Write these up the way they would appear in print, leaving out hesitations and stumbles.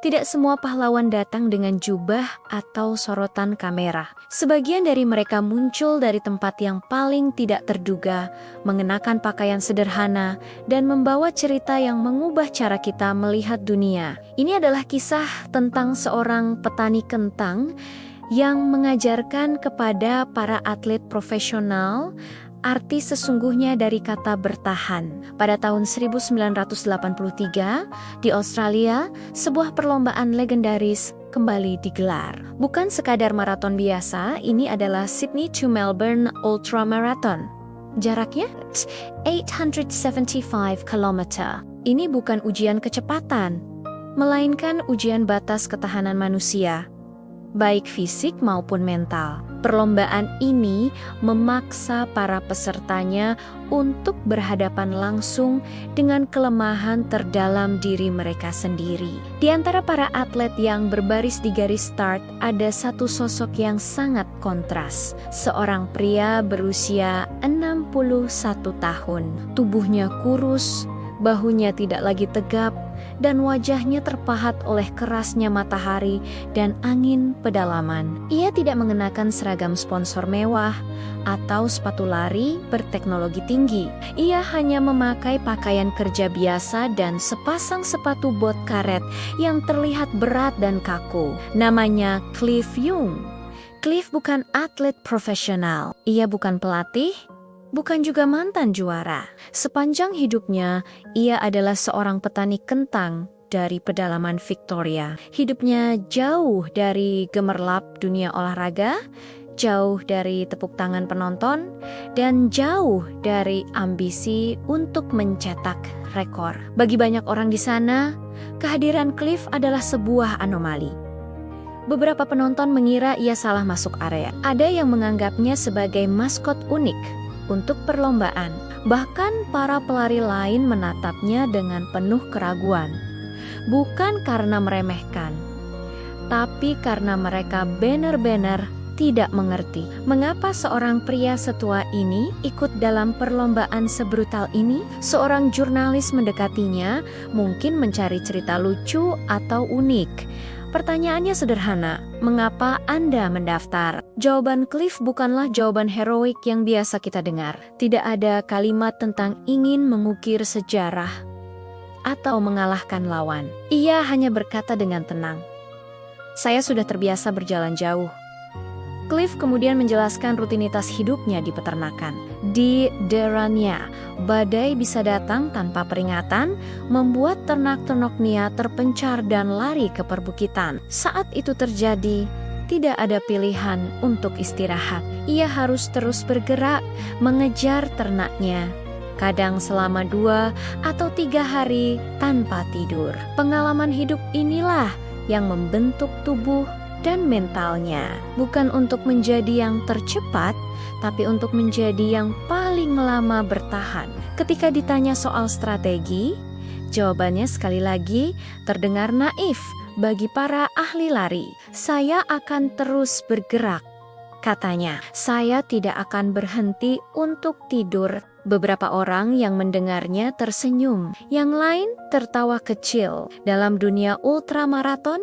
Tidak semua pahlawan datang dengan jubah atau sorotan kamera. Sebagian dari mereka muncul dari tempat yang paling tidak terduga, mengenakan pakaian sederhana, dan membawa cerita yang mengubah cara kita melihat dunia. Ini adalah kisah tentang seorang petani kentang yang mengajarkan kepada para atlet profesional arti sesungguhnya dari kata bertahan. Pada tahun 1983, di Australia, sebuah perlombaan legendaris kembali digelar. Bukan sekadar maraton biasa, ini adalah Sydney to Melbourne Ultra Marathon. Jaraknya 875 km. Ini bukan ujian kecepatan, melainkan ujian batas ketahanan manusia, baik fisik maupun mental. Perlombaan ini memaksa para pesertanya untuk berhadapan langsung dengan kelemahan terdalam diri mereka sendiri. Di antara para atlet yang berbaris di garis start, ada satu sosok yang sangat kontras. Seorang pria berusia 61 tahun. Tubuhnya kurus, bahunya tidak lagi tegap, dan wajahnya terpahat oleh kerasnya matahari dan angin pedalaman. Ia tidak mengenakan seragam sponsor mewah atau sepatu lari berteknologi tinggi. Ia hanya memakai pakaian kerja biasa dan sepasang sepatu bot karet yang terlihat berat dan kaku. Namanya Cliff Young. Cliff bukan atlet profesional. Ia bukan pelatih, bukan juga mantan juara. Sepanjang hidupnya, ia adalah seorang petani kentang dari pedalaman Victoria. Hidupnya jauh dari gemerlap dunia olahraga, jauh dari tepuk tangan penonton, dan jauh dari ambisi untuk mencetak rekor. Bagi banyak orang di sana, kehadiran Cliff adalah sebuah anomali. Beberapa penonton mengira ia salah masuk area. Ada yang menganggapnya sebagai maskot unik untuk perlombaan. Bahkan para pelari lain menatapnya dengan penuh keraguan. Bukan karena meremehkan, tapi karena mereka benar-benar tidak mengerti mengapa seorang pria setua ini ikut dalam perlombaan sebrutal ini. Seorang jurnalis mendekatinya, mungkin mencari cerita lucu atau unik. Pertanyaannya sederhana, mengapa Anda mendaftar? Jawaban Cliff bukanlah jawaban heroik yang biasa kita dengar. Tidak ada kalimat tentang ingin mengukir sejarah atau mengalahkan lawan. Ia hanya berkata dengan tenang, "Saya sudah terbiasa berjalan jauh." Cliff kemudian menjelaskan rutinitas hidupnya di peternakan. Di daerahnya, badai bisa datang tanpa peringatan, membuat ternak-ternaknya terpencar dan lari ke perbukitan. Saat itu terjadi, tidak ada pilihan untuk istirahat. Ia harus terus bergerak, mengejar ternaknya. Kadang selama 2 atau 3 hari tanpa tidur. Pengalaman hidup inilah yang membentuk tubuh dan mentalnya, bukan untuk menjadi yang tercepat, tapi untuk menjadi yang paling lama bertahan. Ketika ditanya soal strategi, jawabannya sekali lagi terdengar naif bagi para ahli lari. "Saya akan terus bergerak," katanya. "Saya tidak akan berhenti untuk tidur." Beberapa orang yang mendengarnya tersenyum, yang lain tertawa kecil. Dalam dunia ultramaraton,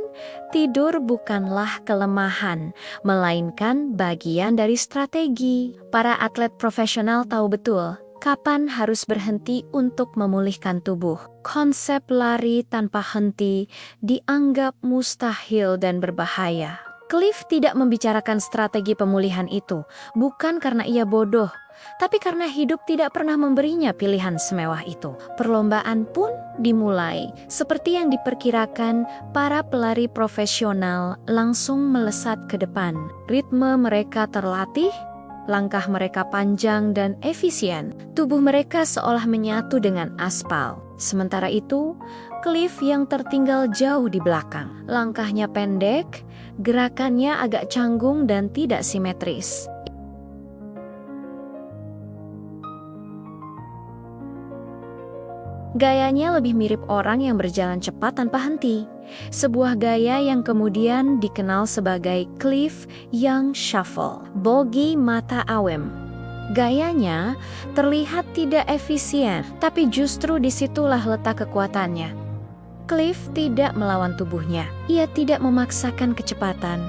tidur bukanlah kelemahan, melainkan bagian dari strategi. Para atlet profesional tahu betul kapan harus berhenti untuk memulihkan tubuh. Konsep lari tanpa henti dianggap mustahil dan berbahaya. Cliff tidak membicarakan strategi pemulihan itu, bukan karena ia bodoh, tapi karena hidup tidak pernah memberinya pilihan semewah itu. Perlombaan pun dimulai. Seperti yang diperkirakan, para pelari profesional langsung melesat ke depan. Ritme mereka terlatih, langkah mereka panjang dan efisien. Tubuh mereka seolah menyatu dengan aspal. Sementara itu, Cliff yang tertinggal jauh di belakang. Langkahnya pendek, gerakannya agak canggung dan tidak simetris. Gayanya lebih mirip orang yang berjalan cepat tanpa henti. Sebuah gaya yang kemudian dikenal sebagai Cliff Young Shuffle. Bogi mata awam. Gayanya terlihat tidak efisien, tapi justru disitulah letak kekuatannya. Cliff tidak melawan tubuhnya. Ia tidak memaksakan kecepatan.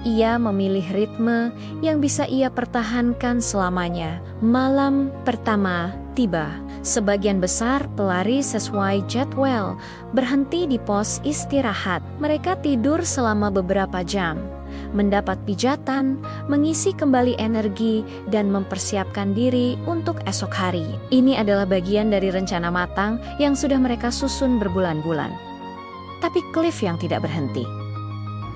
Ia memilih ritme yang bisa ia pertahankan selamanya. Malam pertama tiba. Sebagian besar pelari sesuai jadwal berhenti di pos istirahat. Mereka tidur selama beberapa jam, mendapat pijatan, mengisi kembali energi, dan mempersiapkan diri untuk esok hari. Ini adalah bagian dari rencana matang yang sudah mereka susun berbulan-bulan. Tapi Cliff yang tidak berhenti.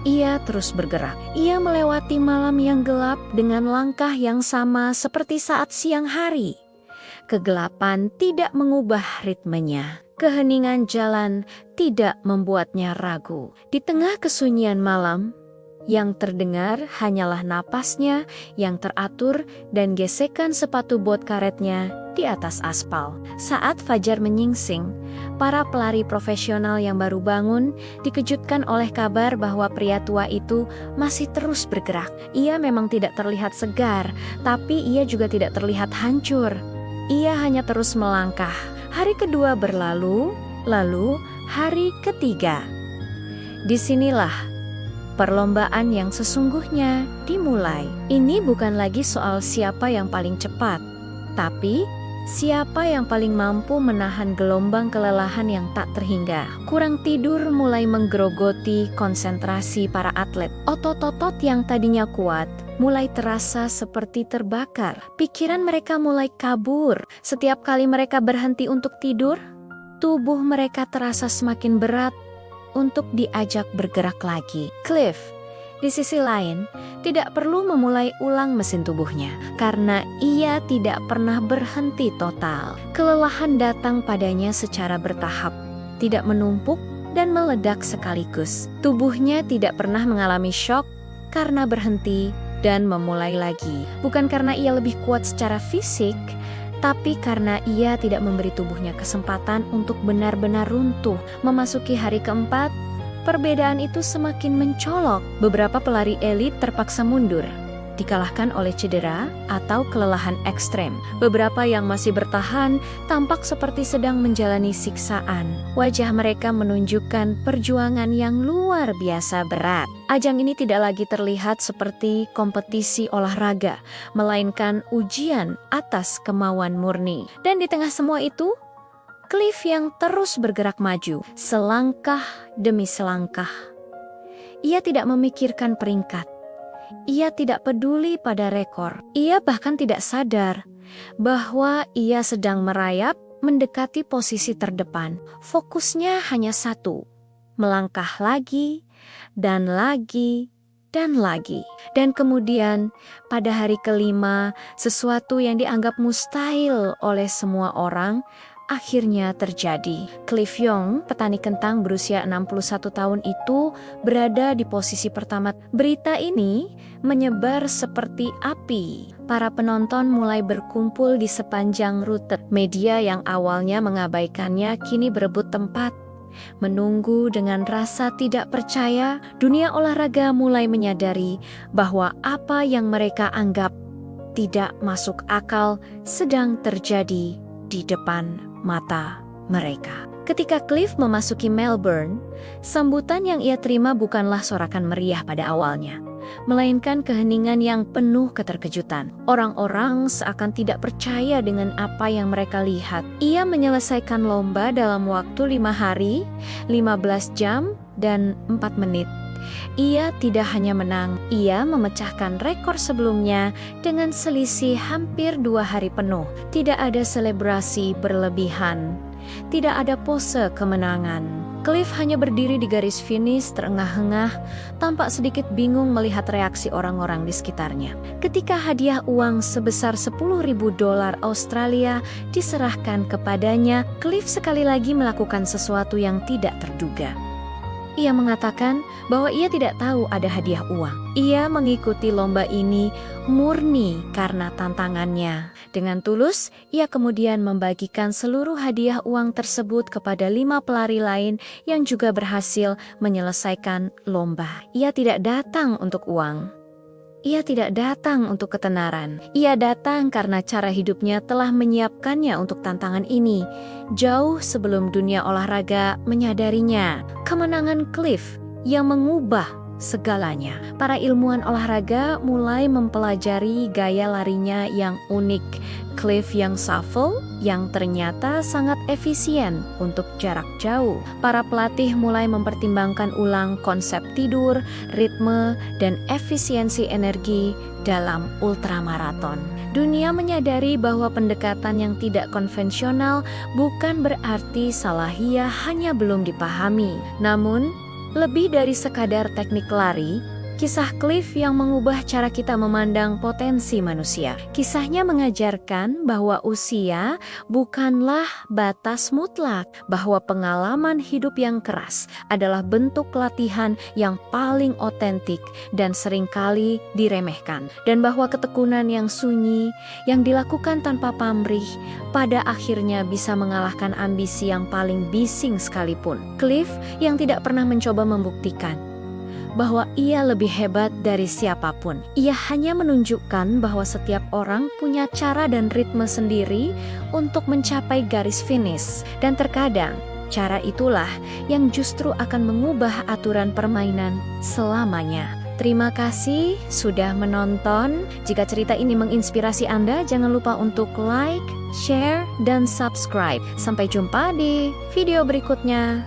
Ia terus bergerak. Ia melewati malam yang gelap dengan langkah yang sama seperti saat siang hari. Kegelapan tidak mengubah ritmenya. Keheningan jalan tidak membuatnya ragu. Di tengah kesunyian malam, yang terdengar hanyalah napasnya yang teratur dan gesekan sepatu bot karetnya di atas aspal. Saat fajar menyingsing, para pelari profesional yang baru bangun dikejutkan oleh kabar bahwa pria tua itu masih terus bergerak. Ia memang tidak terlihat segar, tapi ia juga tidak terlihat hancur. Ia hanya terus melangkah. Hari kedua berlalu, lalu hari ketiga. Disinilah perlombaan yang sesungguhnya dimulai. Ini bukan lagi soal siapa yang paling cepat, tapi siapa yang paling mampu menahan gelombang kelelahan yang tak terhingga. Kurang tidur mulai menggerogoti konsentrasi para atlet. Otot-otot yang tadinya kuat mulai terasa seperti terbakar. Pikiran mereka mulai kabur. Setiap kali mereka berhenti untuk tidur, tubuh mereka terasa semakin berat untuk diajak bergerak lagi. Cliff, di sisi lain, tidak perlu memulai ulang mesin tubuhnya karena ia tidak pernah berhenti total. Kelelahan datang padanya secara bertahap, tidak menumpuk dan meledak sekaligus. Tubuhnya tidak pernah mengalami shock karena berhenti dan memulai lagi. Bukan karena ia lebih kuat secara fisik, tapi karena ia tidak memberi tubuhnya kesempatan untuk benar-benar runtuh. Memasuki hari keempat, perbedaan itu semakin mencolok. Beberapa pelari elit terpaksa mundur, dikalahkan oleh cedera atau kelelahan ekstrem. Beberapa yang masih bertahan tampak seperti sedang menjalani siksaan. Wajah mereka menunjukkan perjuangan yang luar biasa berat. Ajang ini tidak lagi terlihat seperti kompetisi olahraga, melainkan ujian atas kemauan murni. Dan di tengah semua itu, Cliff yang terus bergerak maju, selangkah demi selangkah. Ia tidak memikirkan peringkat. Ia tidak peduli pada rekor. Ia bahkan tidak sadar bahwa ia sedang merayap mendekati posisi terdepan. Fokusnya hanya satu, melangkah lagi, dan lagi, dan lagi. Dan kemudian pada hari kelima, sesuatu yang dianggap mustahil oleh semua orang akhirnya terjadi. Cliff Young, petani kentang berusia 61 tahun itu berada di posisi pertama. Berita ini menyebar seperti api. Para penonton mulai berkumpul di sepanjang rute. Media yang awalnya mengabaikannya kini berebut tempat. Menunggu dengan rasa tidak percaya, dunia olahraga mulai menyadari bahwa apa yang mereka anggap tidak masuk akal sedang terjadi di depan mata mereka. Ketika Cliff memasuki Melbourne, sambutan yang ia terima bukanlah sorakan meriah pada awalnya, melainkan keheningan yang penuh keterkejutan. Orang-orang seakan tidak percaya dengan apa yang mereka lihat. Ia menyelesaikan lomba dalam waktu 5 hari, 15 jam, dan 4 menit. Ia tidak hanya menang, ia memecahkan rekor sebelumnya dengan selisih hampir 2 hari penuh. Tidak ada selebrasi berlebihan, tidak ada pose kemenangan. Cliff hanya berdiri di garis finish terengah-engah, tampak sedikit bingung melihat reaksi orang-orang di sekitarnya. Ketika hadiah uang sebesar $10.000 Australia diserahkan kepadanya, Cliff sekali lagi melakukan sesuatu yang tidak terduga. Ia mengatakan bahwa ia tidak tahu ada hadiah uang. Ia mengikuti lomba ini murni karena tantangannya. Dengan tulus, ia kemudian membagikan seluruh hadiah uang tersebut kepada 5 pelari lain yang juga berhasil menyelesaikan lomba. Ia tidak datang untuk uang. Ia tidak datang untuk ketenaran. Ia datang karena cara hidupnya telah menyiapkannya untuk tantangan ini, jauh sebelum dunia olahraga menyadarinya. Kemenangan Cliff yang mengubah segalanya. Para ilmuwan olahraga mulai mempelajari gaya larinya yang unik. Cliff yang shuffle yang ternyata sangat efisien untuk jarak jauh. Para pelatih mulai mempertimbangkan ulang konsep tidur, ritme, dan efisiensi energi dalam ultramaraton. Dunia menyadari bahwa pendekatan yang tidak konvensional bukan berarti Salahiyah hanya belum dipahami. Namun, lebih dari sekadar teknik lari, kisah Cliff yang mengubah cara kita memandang potensi manusia. Kisahnya mengajarkan bahwa usia bukanlah batas mutlak, bahwa pengalaman hidup yang keras adalah bentuk latihan yang paling otentik dan seringkali diremehkan. Dan bahwa ketekunan yang sunyi, yang dilakukan tanpa pamrih, pada akhirnya bisa mengalahkan ambisi yang paling bising sekalipun. Cliff yang tidak pernah mencoba membuktikan bahwa ia lebih hebat dari siapapun. Ia hanya menunjukkan bahwa setiap orang punya cara dan ritme sendiri untuk mencapai garis finish. Dan terkadang, cara itulah yang justru akan mengubah aturan permainan selamanya. Terima kasih sudah menonton. Jika cerita ini menginspirasi Anda, jangan lupa untuk like, share, dan subscribe. Sampai jumpa di video berikutnya.